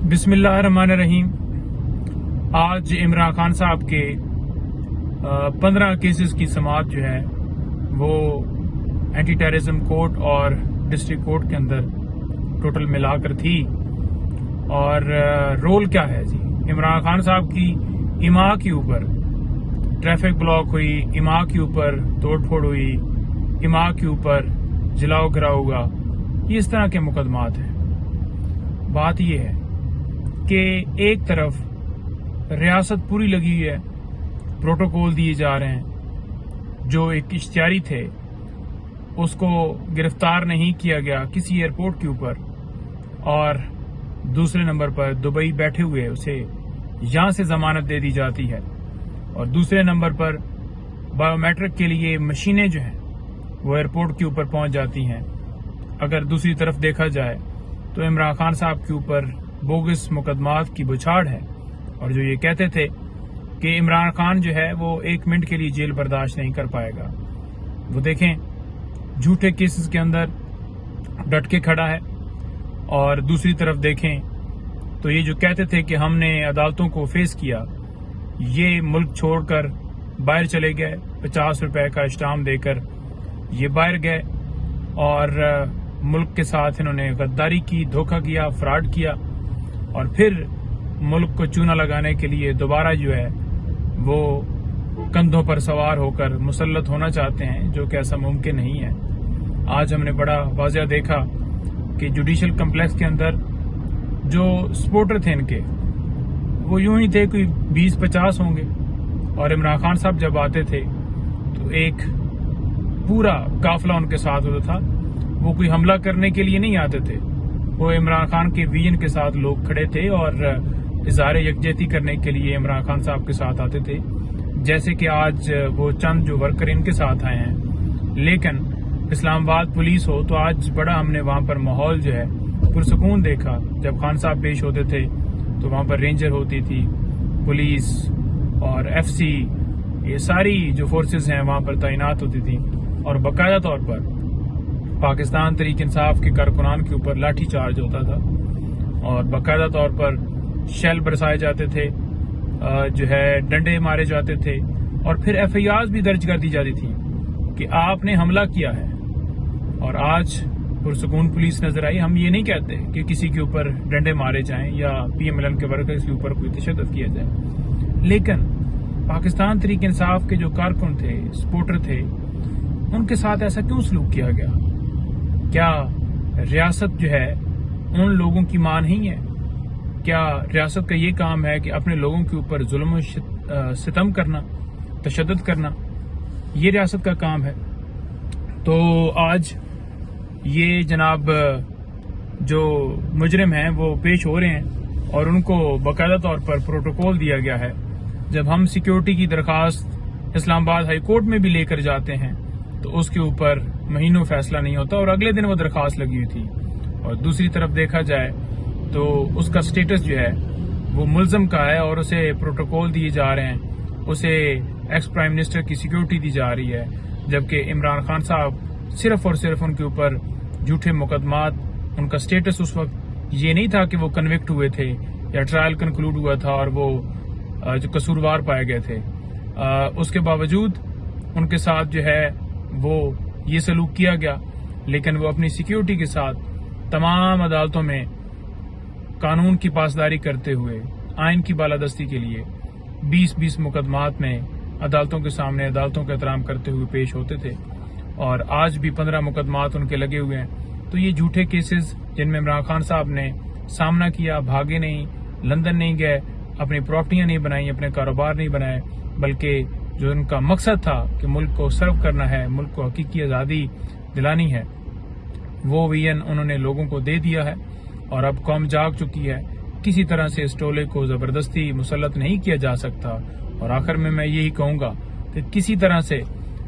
बिस्मिल्लाहिर्रहमानिर्रहीम। आज इमरान खान साहब के 15 केसेस की समाअत जो है वो एंटी टेररिज्म कोर्ट और डिस्ट्रिक्ट कोर्ट के अंदर टोटल मिलाकर थी। और रोल क्या है जी? इमरान खान साहब की इमा के ऊपर ट्रैफिक ब्लॉक हुई, इमा के ऊपर तोड़फोड़ हुई, इमा के ऊपर जलाओ गिराओ हुआ, ये इस तरह के मुकदमात हैं। बात यह है कि एक तरफ रियासत पूरी लगी हुई है, प्रोटोकॉल दिए जा रहे हैं, जो एक इश्तियारी थे उसको गिरफ्तार नहीं किया गया किसी एयरपोर्ट के ऊपर, और दूसरे नंबर पर दुबई बैठे हुए उसे यहां से जमानत दे दी जाती है, और दूसरे नंबर पर बायोमेट्रिक के लिए मशीनें जो हैं वो एयरपोर्ट के ऊपर पहुंच जाती हैं। अगर दूसरी तरफ देखा जाए तो इमरान खान साहब के ऊपर बोगस मुकदमात की बुछाड़ है, और जो ये कहते थे कि इमरान खान जो है वो 1 मिनट के लिए जेल बर्दाश्त नहीं कर पाएगा, वो देखें झूठे केसेस के अंदर डट के खड़ा है। और दूसरी तरफ देखें तो ये जो कहते थे कि हमने अदालतों को फेस किया, ये मुल्क छोड़कर बाहर चले गए, 50 रुपए का स्टाम्प देकर ये बाहर गए, और मुल्क के साथ इन्होंने गद्दारी की, धोखा किया, फ्रॉड किया, और फिर मुल्क को चूना लगाने के लिए दोबारा जो है वो कंधों पर सवार होकर मुसल्लत होना चाहते हैं, जो कि ऐसा मुमकिन नहीं है। आज हमने बड़ा वाज़ेह देखा कि जुडिशल कम्प्लेक्स के अंदर जो सपोर्टर थे इनके, वो यूं ही थे, कोई 20-50 होंगे, और इमरान खान साहब जब आते थे तो एक पूरा काफिला उनके साथ होता था। वो कोई हमला करने के लिए नहीं आते थे, वो इमरान खान के विजन के साथ लोग खड़े थे और इज़हार यकजहती करने के लिए इमरान खान साहब के साथ आते थे। जैसे कि आज वो चंद जो वर्कर इनके साथ आए हैं, लेकिन इस्लामाबाद पुलिस हो तो आज बड़ा हमने वहां पर माहौल जो है पुरसुकून देखा। जब खान साहब पेश होते थे तो वहां पर रेंजर होती थी, पुलिस और FC, ये सारी जो फोर्सेस हैं वहां पर तैनात होती थी, और बाकायदा तौर पर पाकिस्तान तहरीक इंसाफ के कारकुनान के ऊपर लाठी चार्ज होता था, और बाकायदा तौर पर शेल बरसाए जाते थे, जो है डंडे मारे जाते थे, और फिर FIR भी दर्ज कर दी जाती थी कि आपने हमला किया है। और आज पुरसुकून पुलिस नजर आई। हम ये नहीं कहते कि किसी के ऊपर डंडे मारे जाएं या PMLN के वर्कर्स के ऊपर कोई तशद्दुद किया जाए, लेकिन पाकिस्तान तहरीक इंसाफ के जो कारकुन थे, सपोर्टर थे, उनके साथ ऐसा क्यों सलूक किया गया? क्या रियासत जो है उन लोगों की मां नहीं है? क्या रियासत का ये काम है कि अपने लोगों के ऊपर जुल्म सितम करना, तशद्दुद करना, ये रियासत का काम है? तो आज ये जनाब जो मुजरिम हैं वो पेश हो रहे हैं, और उनको बाकायदा तौर पर प्रोटोकॉल दिया गया है। जब हम सिक्योरिटी की दरखास्त इस्लामाबाद हाई कोर्ट में भी लेकर जाते हैं तो उसके ऊपर महीनों फैसला नहीं होता, और अगले दिन वो दरखास्त लगी हुई थी। और दूसरी तरफ देखा जाए तो उसका स्टेटस जो है वो मुल्जम का है, और उसे प्रोटोकॉल दिए जा रहे हैं, उसे एक्स प्राइम मिनिस्टर की सिक्योरिटी दी जा रही है, जबकि इमरान खान साहब सिर्फ और सिर्फ उनके ऊपर झूठे मुकदमात, उनका स्टेटस उस वक्त ये नहीं था कि वो कन्विक्ट हुए थे या ट्रायल कंक्लूड हुआ था और वो जो कसूरवार पाए गए थे। उसके बावजूद उनके साथ जो है वो ये सलूक किया गया, लेकिन वो अपनी सिक्योरिटी के साथ तमाम अदालतों में कानून की पासदारी करते हुए, आइन की बालादस्ती के लिए 20-20 मुकदमात में अदालतों के सामने अदालतों का एहतराम करते हुए पेश होते थे, और आज भी 15 मुकदमात उनके लगे हुए हैं। तो ये झूठे केसेस जिनमें इमरान खान साहब ने सामना किया, भागे नहीं, लंदन नहीं गए, अपनी प्रॉपर्टियां नहीं बनाई, अपने कारोबार नहीं बनाए, बल्कि जो उनका मकसद था कि मुल्क को सर्व करना है, मुल्क को हकीकी आज़ादी दिलानी है, वो विजन उन्होंने लोगों को दे दिया है। और अब कौम जाग चुकी है, किसी तरह से इस टोले को जबरदस्ती मुसल्लत नहीं किया जा सकता। और आखिर में मैं यही कहूंगा कि किसी तरह से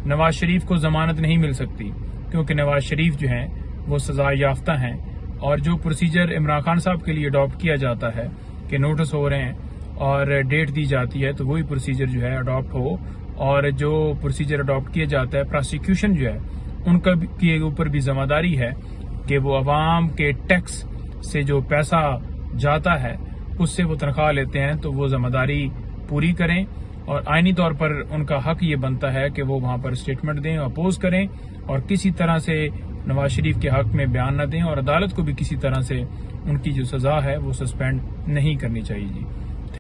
नवाज शरीफ को जमानत नहीं मिल सकती, क्योंकि नवाज शरीफ जो हैं वो सजा याफ्ता हैं, और जो प्रोसीजर इमरान खान साहब के लिए अडॉप्ट किया जाता है कि नोटिस हो रहे हैं और डेट दी जाती है, तो वही प्रोसीजर जो है अडॉप्ट हो, और जो प्रोसीजर अडॉप्ट किया जाता है, प्रोसिक्यूशन जो है उनका के ऊपर भी जिम्मेदारी है कि वो अवाम के टैक्स से जो पैसा जाता है اس سے وہ تنخواہ لیتے ہیں تو وہ ذمہ داری پوری کریں، اور آئینی طور پر ان کا حق یہ بنتا ہے کہ وہ وہاں پر اسٹیٹمنٹ دیں، اپوز کریں، اور کسی طرح سے نواز شریف کے حق میں بیان نہ دیں، اور عدالت کو بھی کسی طرح سے ان کی جو سزا ہے وہ سسپینڈ نہیں کرنی چاہیے جی۔